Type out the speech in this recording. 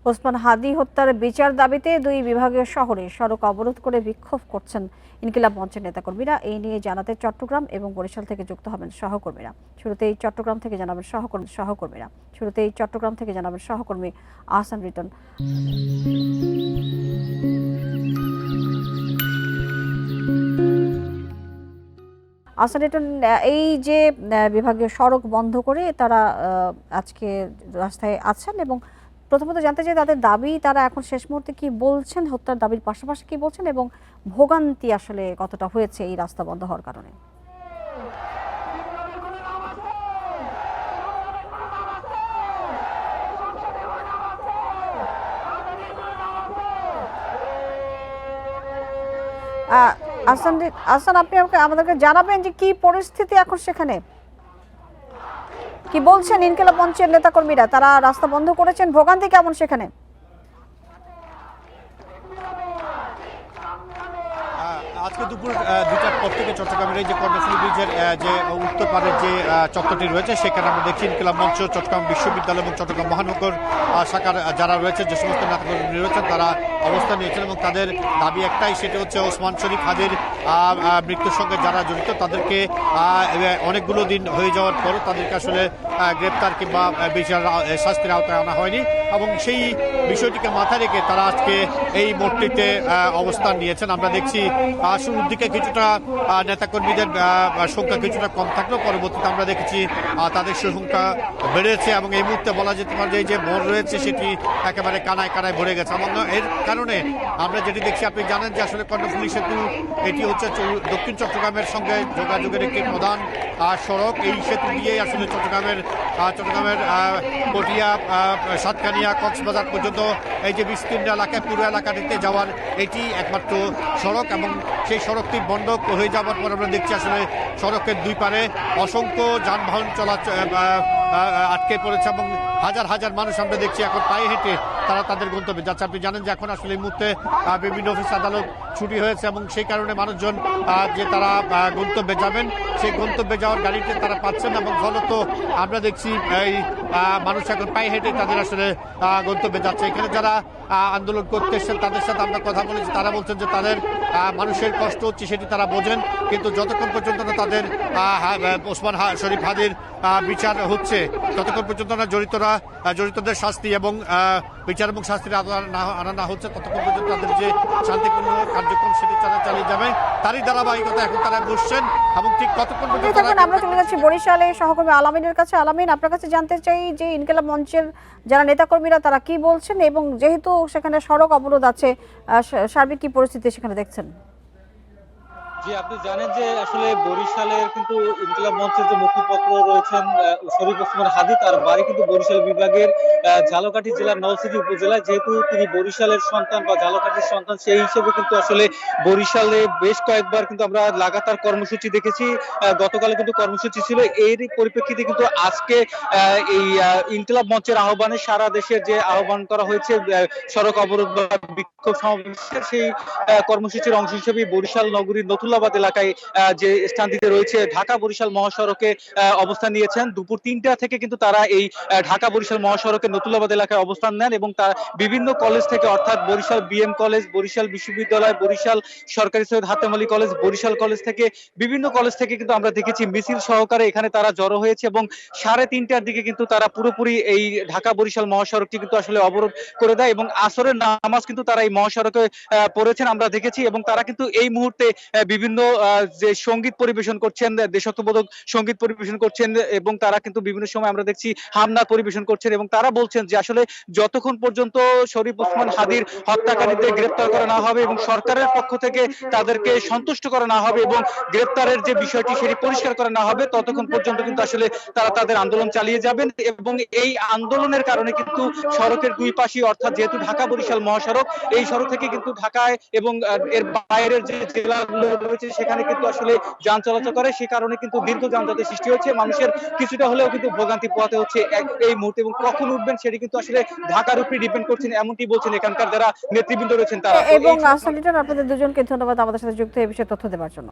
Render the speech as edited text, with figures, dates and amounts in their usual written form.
ওসমান হাদী হত্যার বিচার দাবিতে দুই বিভাগীয় শহরে সড়ক অবরোধ করে বিক্ষোভ করছেন ইনকিলাব মঞ্চের নেতাকর্মীরা। এই নিয়ে জানাতে চট্টগ্রাম এবং বরিশাল থেকে যুক্ত হবেন সহকর্মীরা। শুরুতেই চট্টগ্রাম থেকে জানাবেন সহকর্মী আহসান রিটন। আহসান রিটন, এই যে বিভাগীয় সড়ক বন্ধ করে তারা আজকে রাস্তায় আছেন এবং প্রথমত জানতে চাই তাদের দাবি, তারা এখন শেষ মুহূর্তে কি বলছেন, হত্যার দাবির পাশাপাশি কি বলছেন এবং ভোগান্তি আসলে কতটা হয়েছে এই রাস্তা বন্ধ হওয়ার কারণে? আহসান, আপনি আমাদেরকে জানাবেন যে কি পরিস্থিতি এখন সেখানে, কি বলছেন ইনকিলাব মঞ্চের নেতাকর্মীরা? তারা রাস্তা বন্ধ করেছেন, ভোগান্তি কেমন সেখানে? আজকে দুপুর 2টার পর থেকে চট্টগ্রামের এই যে কর্ণফুলী ব্রিজের যে উত্তর পাড়ের যে চত্বরটি রয়েছে সেখানে আমরা দেখছি ইনকিলাব মঞ্চ, চট্টগ্রাম বিশ্ববিদ্যালয় এবং চট্টগ্রাম মহানগর শাখার যারা রয়েছে, যে সমস্ত নেতাকর্মী রয়েছেন তারা অবস্থান নিয়েছেন এবং তাদের দাবি একটাই, সেটি হচ্ছে ওসমান শরীফ হাদীর মৃত্যুর সঙ্গে যারা জড়িত তাদেরকে অনেকগুলো দিন হয়ে যাওয়ার পরও তাদেরকে আসলে গ্রেপ্তার কিংবা বিচার শাস্তির আওতায় আনা হয়নি এবং সেই বিষয়টিকে মাথায় রেখে তারা আজকে এই মোড়টিতে অবস্থান নিয়েছেন। আমরা দেখছি শুরুর দিকে কিছুটা নেতাকর্মীদের সংখ্যা কিছুটা কম থাকলেও পরবর্তীতে আমরা দেখেছি তাদের সংখ্যা বেড়েছে এবং এই মুহূর্তে বলা যেতে পারে যে এই যে মোড় রয়েছে সেটি একেবারে কানায় কানায় ভরে গেছে এবং এর কারণে আমরা যেটি দেখছি, আপনি জানেন যে আসলে কর্ণফুলী সেতু এটি হচ্ছে দক্ষিণ চট্টগ্রামের সঙ্গে যোগাযোগের একটি প্রধান সড়ক। এই সেতু দিয়েই আসলে চট্টগ্রামের পটিয়া, সাতকানিয়া, কক্সবাজার পর্যন্ত এই যে বিস্তীর্ণ এলাকায় পুরো এলাকাটিতে যাওয়ার এটি একমাত্র সড়ক এবং সেই সড়কটি বন্ধ হয়ে যাওয়ার পর আমরা দেখছি আসলে সড়কের দুই পারে অসংখ্য যানবাহন আটকে পড়েছে এবং হাজার হাজার মানুষ আমরা দেখছি এখন পায়ে হেঁটে তারা তাদের গন্তব্যে যাচ্ছে। আপনি জানেন যে এখন আসলে এই মুহূর্তে বিভিন্ন অফিস আদালত ছুটি হয়েছে এবং সেই কারণে মানুষজন যে তারা গন্তব্যে যাবেন সেই গন্তব্যে যাওয়ার গাড়িতে তারা পাচ্ছেন এবং ফলত আমরা দেখছি এই মানুষ এখন পায়ে হেঁটে তাদের আসলে গন্তব্যে যাচ্ছে। এখানে যারা আন্দোলন করতে এসছেন তাদের সাথে আমরা কথা বলেছি, তারা বলছেন যে তাদের মানুষের কষ্ট হচ্ছে সেটি তারা বোঝেন, কিন্তু যতক্ষণ পর্যন্ত না তাদের ওসমান শরীফ হাদীর বিচার হচ্ছে ততক্ষণ পর্যন্ত না জড়িতদের শাস্তি এবং বিচার এবং শাস্তির আনা না হচ্ছে ততক্ষণ পর্যন্ত তাদের যে শান্তিপূর্ণ কার্যক্রম সেটি চালিয়ে যাবে। তারই ধারাবাহিকতা এখন তারা বসছেন এবং ঠিক কতক্ষণ পর্যন্ত। আমরা চলে যাচ্ছি বরিশালে সহকর্মী আলামিনের কাছে। আলামিন, আপনার কাছে জানতে চাই যে ইনকিলাব মঞ্চের যারা নেতাকর্মীরা তারা কি বলছেন এবং যেহেতু সেখানে সড়ক অবরোধ আছে, সার্বিক কি পরিস্থিতি সেখানে দেখছেন? জি, আপনি জানেন যে আসলে বরিশালের কিন্তু ইনকিলাব মঞ্চের যে মুখপাত্র রয়েছেন শরীফ ওসমান হাদী, তার বাড়ি কিন্তু বরিশাল বিভাগের ঝালকাঠি জেলার নলছিটি উপজেলায়। যেহেতু তিনি বরিশালের সন্তান বা ঝালকাঠির সন্তান, সেই হিসেবে কিন্তু আসলে বরিশালে বেশ কয়েকবার কিন্তু আমরা লাগাতার কর্মসূচি দেখেছি। গতকালে কিন্তু কর্মসূচি ছিল, এর পরিপ্রেক্ষিতে কিন্তু আজকে এই ইনকিলাব মঞ্চের আহ্বানে সারা দেশের যে আহ্বান করা হয়েছে সড়ক অবরোধ বা বিক্ষোভ সমাবেশের, সেই কর্মসূচির অংশ হিসেবে বরিশাল নগরীর নতুল্লাবাদ এলাকায় যে স্থানটিতে রয়েছে ঢাকা বরিশাল মহাসড়কে অবস্থান নিয়েছেন। দুপুর 3টা থেকে কিন্তু তারা এই ঢাকা বরিশাল মহাসড়কে নতুল্লাবাদ এলাকায় অবস্থান নেন এবং তারা বিভিন্ন কলেজ থেকে, অর্থাৎ বরিশাল বিএম কলেজ, বরিশাল বিশ্ববিদ্যালয়, বরিশাল সরকারি সৈয়দ হাতেম আলী কলেজ, বরিশাল কলেজ থেকে, বিভিন্ন কলেজ থেকে কিন্তু আমরা দেখেছি মিছিল সহকারে এখানে তারা জড়ো হয়েছে এবং 3:30টার দিকে কিন্তু তারা পুরোপুরি এই ঢাকা বরিশাল মহাসড়কটি কিন্তু আসলে অবরোধ করে দেয় এবং আসরের নামাজ কিন্তু তারা এই মহাসড়কে পড়েছেন আমরা দেখেছি। এবং তারা কিন্তু এই মুহূর্তে বিভিন্ন যে সঙ্গীত পরিবেশন করছেন, দেশাত্মবোধক সঙ্গীত পরিবেশন করছেন এবং তারা কিন্তু বিভিন্ন সময় আমরা দেখছি হামলা পরিবেশন করছেন এবং তারা বলছেন যে আসলে যতক্ষণ পর্যন্ত শরীফ ওসমান হাদীর হত্যাকারীদের গ্রেপ্তার করা না হবে এবং সরকারের পক্ষ থেকে তাদেরকে সন্তুষ্ট করা না হবে এবং গ্রেপ্তারের যে বিষয়টি সেটি পরিষ্কার করা না হবে ততক্ষণ পর্যন্ত কিন্তু আসলে তারা তাদের আন্দোলন চালিয়ে যাবেন। এবং এই আন্দোলনের কারণে কিন্তু সড়কের দুই পাশে, অর্থাৎ যেহেতু ঢাকা বরিশাল মহাসড়ক, এই সড়ক থেকে কিন্তু ঢাকায় এবং এর বাইরের যে জেলাগুলো রয়েছে সেখানে কিন্তু আসলে যান চলাচল করে, সে কারণে কিন্তু দীর্ঘ যানজটের সৃষ্টি হচ্ছে, মানুষের কিছুটা হলেও কিন্তু ভোগান্তি পোহাতে হচ্ছে এই মুহূর্তে। এবং কখন উঠবেন সেটি কিন্তু আসলে ঢাকার উপরে ডিপেন্ড করছেন, এমনটি বলছেন এখানকার যারা নেতৃবৃন্দ রয়েছেন তারা। এবং আপনাদের দুজনকে ধন্যবাদ আমাদের সাথে যুক্ত এই বিষয়ে তথ্য দেওয়ার জন্য।